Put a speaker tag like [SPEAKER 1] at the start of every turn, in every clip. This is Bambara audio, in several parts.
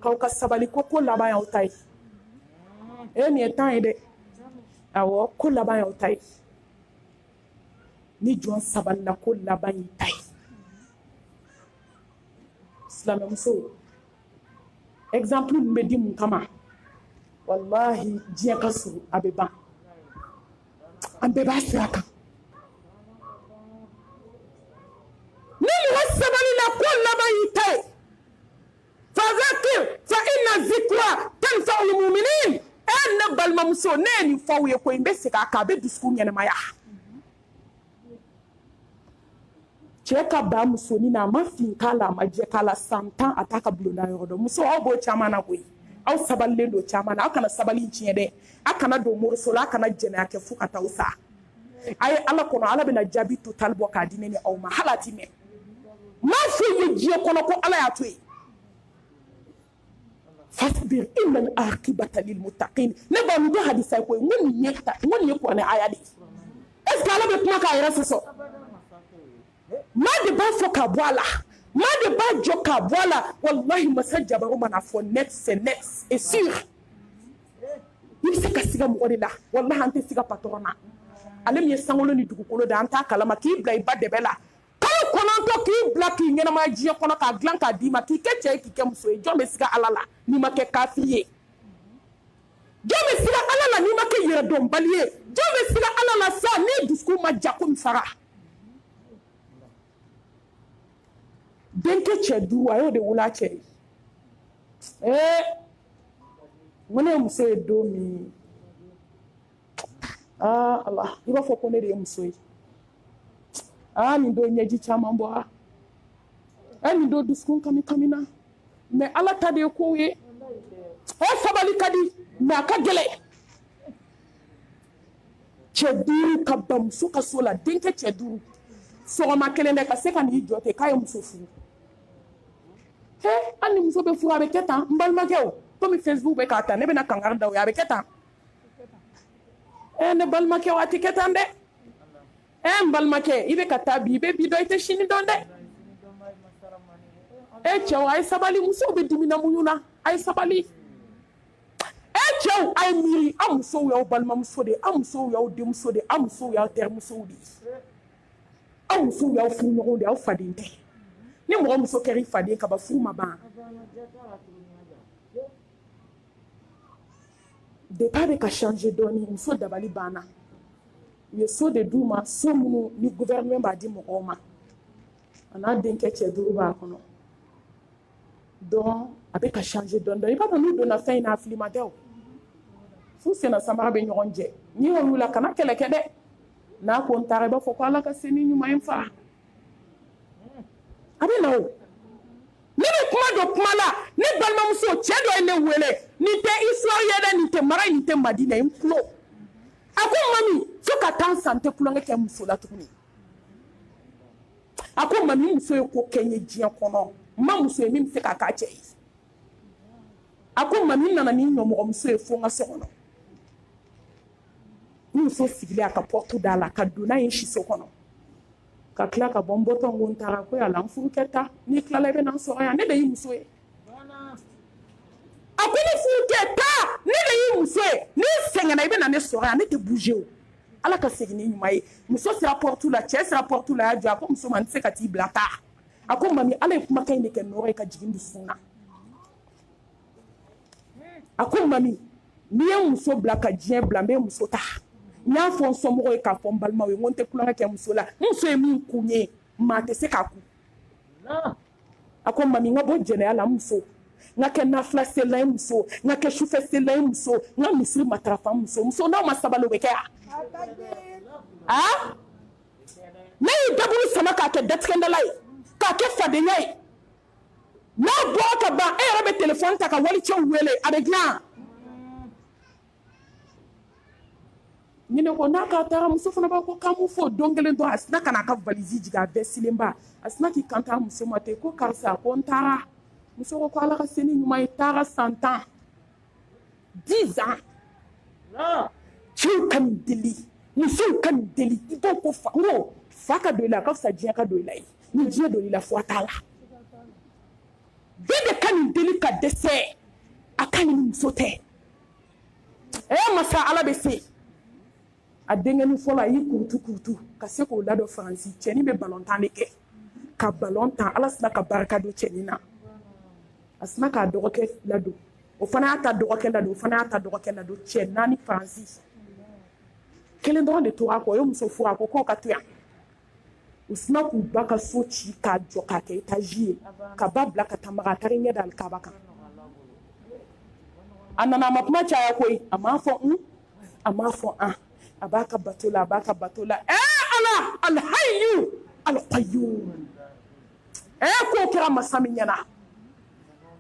[SPEAKER 1] k'aw ka sabali ko laban y'aw ta ye nin ye temps ye dɛ awɔ ko laban y'aw ta ye ni jɔn sabalila ko laban y'i ta ye silamɛmuso exemple min bɛ di mun kama wallahi diɲɛ ka surun a bɛ ban an bɛɛ b'a sira kan ni mɔgɔ sabalila ko laban y'i ta ye fazakir fa inna zikra tanfa'ul mu'minin ne balimamuso ne ye nin fɔ aw ye ko n bɛ segin a kan a bɛ dusukun ɲɛnamaya cɛ ka ba musonin na a ma fin k'a la a ma jɛ k'a la san 10 a t'a ka bulonda yɔrɔ dɔn muso aw b'o caman na koyi aw sabalilen don caman na aw kana sabali tiɲɛ dɛ aw kana don moriso la aw kana jɛnɛya kɛ fo ka taa aw sa a ye ala kɔnɔ ala bɛna jaabi total bɔ k'a di ne ni aw ma hali a ti mɛn ma foyi ye diɲɛ kɔnɔ ko ala y'a to yen fasbir innal aqibata lil muttaqin ne ba mu hadisa ko ngon ye ko ne aya di est ce que ala bɛ kuma k'a yɛrɛ sɔsɔ ma de b'a fɔ ka bɔ a la ma de b'a jɔ ka bɔ a la wallahi masa jabaru mana fɔ net c'est net et sûr i bɛ se ka siga mɔgɔ de la wallahi an tɛ siga patron na ale min ye sankolo ni dugukolo da an t'a kalama k'i bila i ba dɛbɛ la kalo kɔnɔntɔn k'i bila k'i ɲɛnamaya diɲɛ kɔnɔ k'a dilan k'a d'i ma k'i kɛ cɛ ye k'i kɛ muso ye jɔn bɛ siga ala la n'i ma kɛ kafiri ye jɔn bɛ siga ala la n'i ma kɛ yɛrɛdɔnbali ye jɔn bɛ siga ala la sa n'i dusukun ma ja komi fara denkɛ cɛ 5 a y'o de wolo a cɛ ye ŋo ne ye muso ye don min ala i b'a fɔ ko ne de ye muso ye nin don ɲɛji caman bɔra nin don dusukun kami na mais ala ta de ye kow ye sabali ka di mais a ka gɛlɛ cɛ 5 ka ban muso ka so la denkɛ cɛ 5 sɔgɔma kelen dɛ ka se ka n'i jɔ ten k'a ye muso furu hali ni muso bɛ furu a bɛ kɛ tan n balimakɛw komi Facebook bɛ k'a ta ne bɛna kankari da o ye a bɛ kɛ tan ne balimakɛw a tɛ kɛ tan dɛ n balimakɛ i bɛ ka taa bi i bɛ bi dɔn i tɛ sini dɔn dɛ cɛw a ye sabali musow bɛ dimina muɲu na a ye sabali cɛw a ye miiri aw musow y'aw balimamuso de aw musow y'aw denmuso de aw musow y'aw terimusow de aw musow y'aw furuɲɔgɔnw de aw faden tɛ ni mɔgɔ muso kɛra i faden kaba furu ma ban depuis a bɛ ka changer dɔɔni muso dabali banna u ye so de d'u ma so minnu ni gouvernement b'a di mɔgɔw ma a n'a denkɛ cɛ 5 b'a kɔnɔ donc a bɛ ka changer dɔɔni i b'a dɔn n'u donna fɛn in na a fili ma tɛ o fu senna samara bɛ ɲɔgɔn jɛ n'i y'olu la kana kɛlɛ kɛ dɛ n'a ko n taara i b'a fɔ ko ala ka se ni ɲuman ye fa a bɛ na o ne bɛ kuma dɔ kuma la ne balimamuso cɛ dɔ ye ne wele nin tɛ histoire ye dɛ nin tɛ mara nin tɛ madina ye n tulo a ko mami fo ka taa n san tɛ kulonkɛ kɛ muso la tuguni a ko mami muso ye ko kɛ n ye diɲɛ kɔnɔ n ma muso ye min bɛ se k'a k'a cɛ ye a ko mami nana ni ɲɔmɔgɔmuso ye fo n ka so kɔnɔ ni muso sigilen a ka porte da la ka don n'a ye si so kɔnɔ ka tila ka bɔ n bɔtɔ n ko n taara ko yala n furu kɛ ta n'i tilala i bɛ na n sɔrɔ yan ne de y'i muso ye a ko ni furu kɛ ta ne de y'i muso ye n'i sɛgɛnna i bɛ na ne sɔrɔ yan ne tɛ bouger o ala ka segin ni ɲuman ye muso sera porte la cɛ sera porte la a y'a jɔ a ko muso ma n tɛ se ka t'i bila ta a ko mami ala ye kumakan in de kɛ nɔgɔ ye ka jigin dusukun na a ko mami n'i ye muso bila ka diɲɛ bila n bɛ muso ta n y'a fɔ n somɔgɔw ye k'a fɔ n balimaw ye n ko n tɛ kulonkɛ kɛ muso la muso ye min kun ye maa tɛ se k'a kun a ko mami n ka bɔ jɛnɛya la muso n ka kɛ nafila selila ye muso n ka kɛ sufɛ selila ye muso n ka misiri matarafa muso n'aw ma sabali o bɛ kɛ yan ne y'i daburu sama k'a kɛ datigɛndala ye k'a kɛ fadenya ye n'a bɔra ka ban e yɛrɛ bɛ telefɔni ta ka walicɛw wele a bɛ dilan ɲinɛ ko n'a ka taara muso fana b'a ko k'an m'u fɔ don kelen dɔrɔn a sina ka n'a ka valise jigin a bɛɛ silenba a sina k'i kanto a muso ma ten ko karisa ko n taara muso ko ko ala ka se ni ɲuman ye taara san 10 10 ans cɛw ka nin deli musow ka nin deli i b'o ko fa n ko fa ka don i la a ka fisa diɲɛ ka don i la ye ni diɲɛ don i la fo a t'a la bɛɛ de ka nin deli ka dɛsɛ a ka nin muso tɛ masa ala bɛ se a denkɛnin fɔlɔ a y'i kurutu ka se k'o ladon Faransi cɛnin bɛ balontan de kɛ ka balontan ala sina ka barika don cɛnin na a sina k'a dɔgɔkɛ ladon o fana y'a ta dɔgɔkɛ ladon o fana y'a ta dɔgɔkɛ ladon cɛ 4 Faransi kelen dɔrɔn de tora a kɔ o ye muso furu a ko k'o ka to yan u sina k'u ba ka so ci k'a jɔ k'a kɛ étage ye ka ba bila ka taa maga a taara ɲɛ da alikaba kan a nana a ma kuma caya koyi a m'a fɔ a m'a fɔ a b'a ka bato la ala alhayyu alqayyum k'o kɛra masa min ɲɛna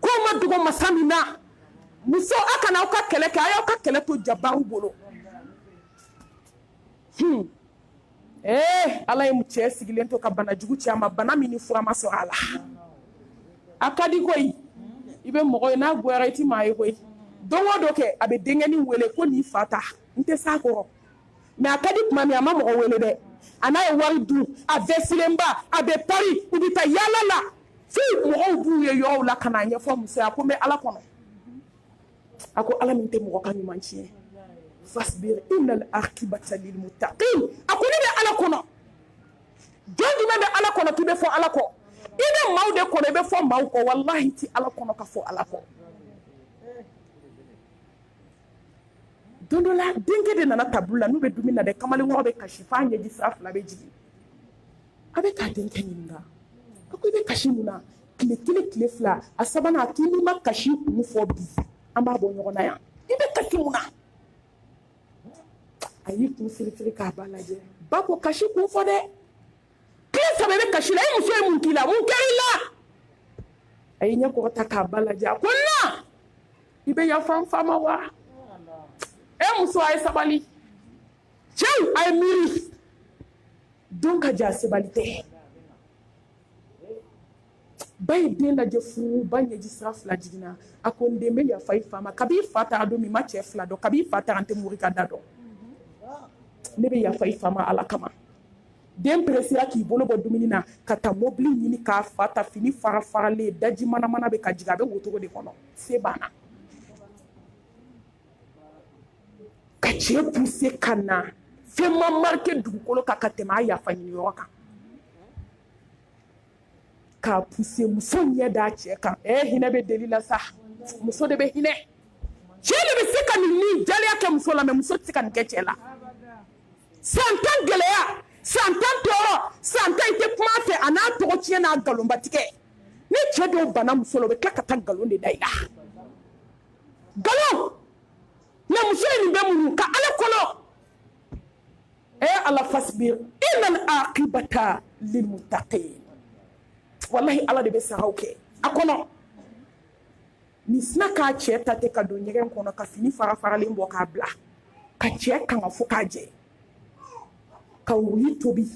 [SPEAKER 1] k'o ma dogo masa min na muso a kana aw ka kɛlɛ kɛ a y'aw ka kɛlɛ to jabaru bolo ala ye cɛ sigilen to ka bana jugu cɛ a ma bana min ni fura ma sɔrɔ a la a ka di koyi i bɛ mɔgɔ ye n'a goyara i ti maa ye koyi don o don kɛ a bɛ denkɛnin wele ko nin fa ta n tɛ s'a kɔrɔ mais a ka di tuma min a ma mɔgɔ wele dɛ a n'a ye wari dun a vɛsilenba a bɛ pari u bɛ taa yaala la fo mɔgɔw b'u ye yɔrɔw la ka n'a ɲɛfɔ muso ye a ko n bɛ ala kɔnɔ a ko ala min tɛ mɔgɔ ka ɲuman tiɲɛ fasbir innal aqibata lil muttaqin a ko ne bɛ ala kɔnɔ jɔn jumɛn bɛ ala kɔnɔ k'i bɛ fɔ ala kɔ i bɛ maaw de kɔnɔ i bɛ fɔ maaw kɔ walahi ti ala kɔnɔ ka fɔ ala kɔ don dɔ la denkɛ de nana tabulu la n'u bɛ dumuni na dɛ kamalenkɔrɔ bɛ kasi f'a ɲɛji sira 2 bɛ jigin a bɛ k'a denkɛ ɲininka a ko i bɛ kasi mun na tile 1 tile 2 a sabanan a k'i n'i ma kasi kun fɔ bi an b'a bɔ ɲɔgɔn na yan i bɛ kasi mun na a y'i kun firifiri k'a ba lajɛ ba ko kasi kun fɔ dɛ tile 3 i bɛ kasi la i muso ye mun k'i la mun kɛr'i la a y'i ɲɛ kɔrɔta k'a ba lajɛ a ko na i bɛ yafa n fa ma wa muso a ye sabali cɛw a ye miiri don ka ja sabali tɛ ba ye den lajɛ furu ba ɲɛji sira 2 jiginna a ko n den bɛ yafa i fa ma kabi i fa taara don min ma cɛ 2 dɔn kabi i fa taara n tɛ mori ka da dɔn ne bɛ yafa i fa ma ala kama den peresira k'i bolo bɔ dumuni na ka taa mobili ɲini k'a fa ta fini fara faralen daji mana bɛ ka jigin a bɛ wotoro de kɔnɔ se banna ka cɛ poussé ka na fɛn ma marqué dugukolo kan ka tɛmɛ a yafa ɲini yɔrɔ kan k'a poussé muso ɲɛ d'a cɛ kan hinɛ bɛ deli la sa muso de bɛ hinɛ cɛ de bɛ se ka nin jaliya kɛ muso la mais muso tɛ se ka nin kɛ cɛ la san 10 gɛlɛya san 10 tɔɔrɔ san 10 i tɛ kuma a fɛ a n'a tɔgɔ tiɲɛ n'a nkalonbatigɛ ni cɛ dɔw banna muso la u bɛ tila ka taa nkalon de da i la nkalon mais muso ye nin bɛ mun ka ala kɔnɔ ala fasbir innal aqibata lil muttaqin wallahi ala de bɛ saraw kɛ a kɔnɔ ni sina k'a cɛ ta tɛ ka don ɲɛgɛn kɔnɔ ka fini faralen bɔ k'a bila ka cɛ kanga fo k'a jɛ ka wuli tobi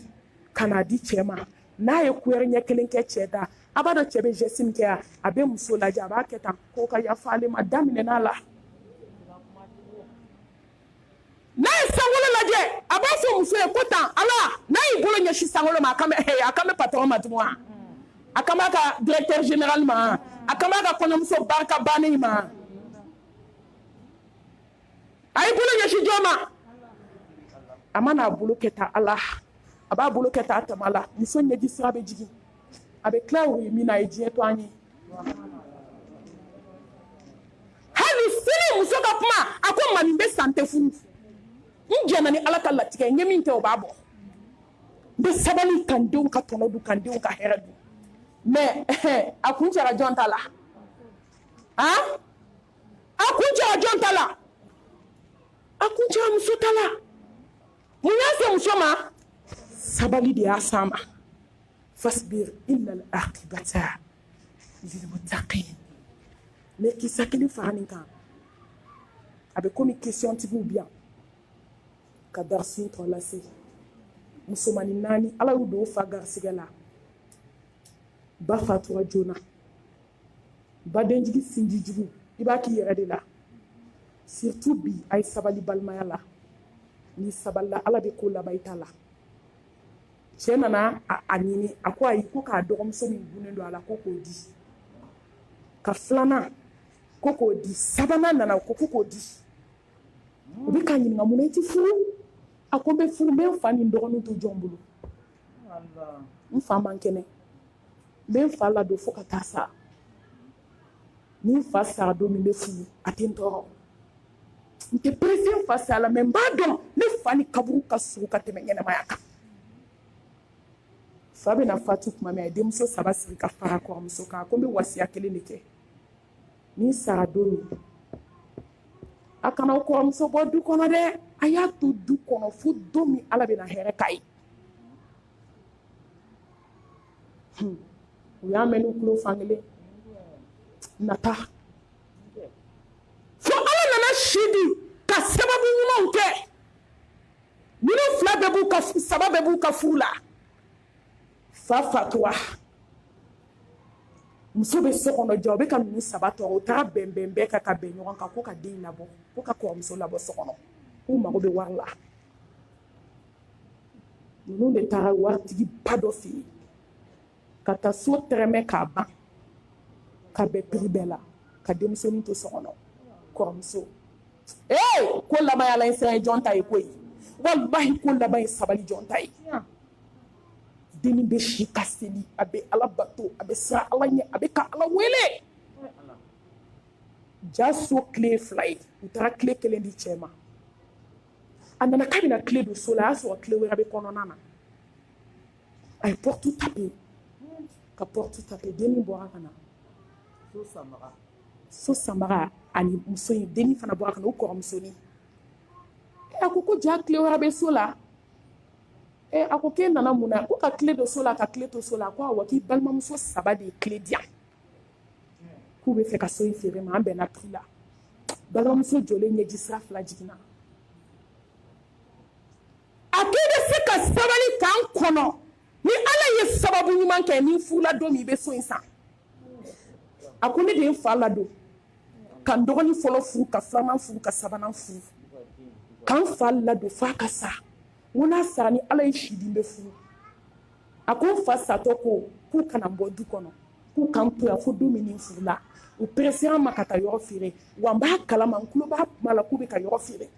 [SPEAKER 1] ka n'a di cɛ ma n'a ye kuyɛri ɲɛ 1 kɛ cɛ da a b'a dɔn cɛ bɛ geste min kɛ a bɛ muso lajɛ a b'a kɛ tan k'o ka yafa ale ma daminɛna la n'a ye sankolo lajɛ a b'a fɔ muso ye ko tan ala n'a y'i bolo ɲɛsin sankolo ma a kan bɛ patron ma tugun wa a kan b'a ka directeur général ma a kan b'a ka kɔɲɔmuso barika bannen ma a y'i bolo ɲɛsin jɔn ma a mana a bolo kɛ tan ala a b'a bolo kɛ tan a tɛmɛ la muso ɲɛji sira bɛ jigin a bɛ tila o ye min na a ye diɲɛ to an ye hali sini muso ka kuma a ko ma nin bɛ san tɛ furu n jɛna ni ala ka latigɛ n ye min kɛ o b'a bɔ n bɛ sabali ka n denw ka tɔnɔ dun ka n denw ka hɛrɛ dun mais a kun cɛra jɔn ta la a kun cɛra jɔn ta la a kun cɛra muso ta la mun y'a se muso ma sabali de y'a s'a ma fasbir innal aqibata lil muttaqin mais kisa kelen fara nin kan a bɛ komi question tigiw bi yan ka darasi tɔ lase musomanin 4 ala y'u don fa garisigɛ la ba fatura joona badenjigi sinji jugu i b'a k'i yɛrɛ de la surtout bi a ye sabali balimaya la ni sabalila ala bɛ ko laban i ta la cɛ nana a ɲini a ko ayi ko k'a dɔgɔmuso min gunnen don a la ko k'o di ka filana ko k'o di sabanan nana ko k'o di o bɛ ka ɲininka mun na i ti furu a ko n bɛ furu n bɛ n fa ni n dɔgɔninw to jɔn bolo n fa man kɛnɛ n bɛ n fa ladon fo ka taa sa ni n fa sara don min bɛ furu a tɛ n tɔɔrɔ n tɛ perese n fa sa la mɛ n b'a dɔn ne fa ni kaburu ka surun ka tɛmɛ ɲɛnamaya kan fa bɛna fatu tuma min a ye denmuso 3 sigi ka fara kɔrɔmuso kan a ko n bɛ wasiya kelen de kɛ ni n sara don min a kana kɔrɔmuso bɔ du kɔnɔ dɛ a y'a to du kɔnɔ fo don min ala bɛna hɛrɛ k'a ye u y'a mɛn n'u tulo fankelen nata fo ala nana si di ka sababu ɲumanw kɛ ninnu 2 bɛɛ b'u ka 3 bɛɛ b'u ka furu la fa fatura muso bɛ so kɔnɔ jɔ o bɛ ka ninnu 3 tɔɔrɔ o taara bɛn bɛɛ ka bɛn ɲɔgɔn kan ko ka den labɔ ko ka kɔrɔmuso labɔ so kɔnɔ k'u mago bɛ wari la ninnu de taara waritigi ba dɔ fɛ yen ka taa so tɛrɛmɛ k'a ban ka bɛn piri bɛɛ la ka denmusonin to so kɔnɔ kɔrɔmuso ko laban yala in sira ye jɔn ta ye koyi walahi ko laban ye sabali jɔn ta ye dennin bɛ si ka seli a bɛ ala bato a bɛ siran ala ɲɛ a bɛ ka ala wele ja so tile 2 ye u taara tile 1 di cɛ ma a nana k'a bɛna tile don so la a y'a sɔrɔ tile wɛrɛ bɛ kɔnɔna na a ye porte tape ka porte tape dennin bɔra ka na so sanbaga ani muso in dennin fana bɔra ka na o kɔrɔmusonin a ko ja tile wɛrɛ bɛ so la a ko k'e nana mun na ko ka tile don so la ka tile to so la ko awɔ k'i balimamuso 3 de ye tile di yan k'u bɛ fɛ ka so in feere ma an bɛnna prix la balimamuso jɔlen ɲɛji sira 2 jiginna a k'i bɛ se ka sabali k'an kɔnɔ ni ala ye sababu ɲuman kɛ ni furula don min i bɛ so in san a ko ne de ye n fa ladon ka n dɔgɔnin fɔlɔ furu ka 2nan furu ka 3nan furu ka n fa ladon f'a ka sa n ko n'a sara ni ala ye si di n bɛ furu a ko n fa satɔ ko k'u kana n bɔ du kɔnɔ k'u kan to yan fo don min ni n furula u peresera n ma ka taa yɔrɔ feere wa n b'a kalama n tulo b'a kuma la k'u bɛ ka yɔrɔ feere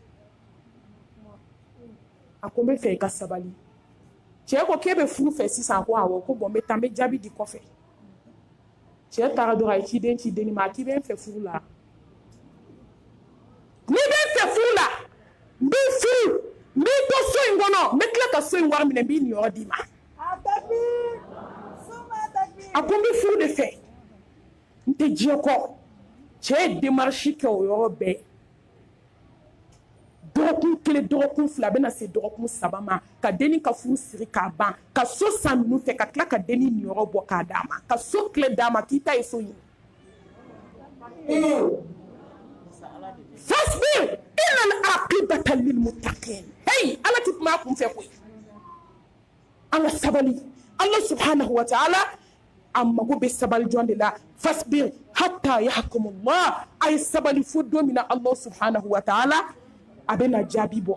[SPEAKER 1] a ko n bɛ fɛ i ka sabali cɛ ko k'e bɛ furu fɛ sisan a ko awɔ ko bɔn n bɛ taa n bɛ jaabi di kɔfɛ cɛ taara dɔrɔn a ye ciden dennin ma a k'i bɛ n fɛ furu la n'i bɛ n fɛ furu la n b'i furu n b'i to so in kɔnɔ n bɛ tila ka so in wari minɛ n b'i niyɔrɔ d'i ma a ko n bɛ furu de fɛ n tɛ diɲɛ kɔ cɛ ye démarche kɛ o yɔrɔ bɛɛ dɔgɔkun 1 dɔgɔkun 2 a bɛna se dɔgɔkun 3 ma ka dennin ka furu siri k'a ban ka so san ninnu fɛ ka tila ka dennin niyɔrɔ bɔ k'a d'a ma ka so tile d'a ma k'i ta ye so in fasbir innal aqibata lil muttaqin ala ti kuma kun fɛ koyi an ka sabali Allah subhanahu wa ta'ala an mago bɛ sabali jɔn de la fasbir hatta yahkumullah a ye sabali fo don min na Allah subhanahu wa ta'ala a bɛna jaabi bɔ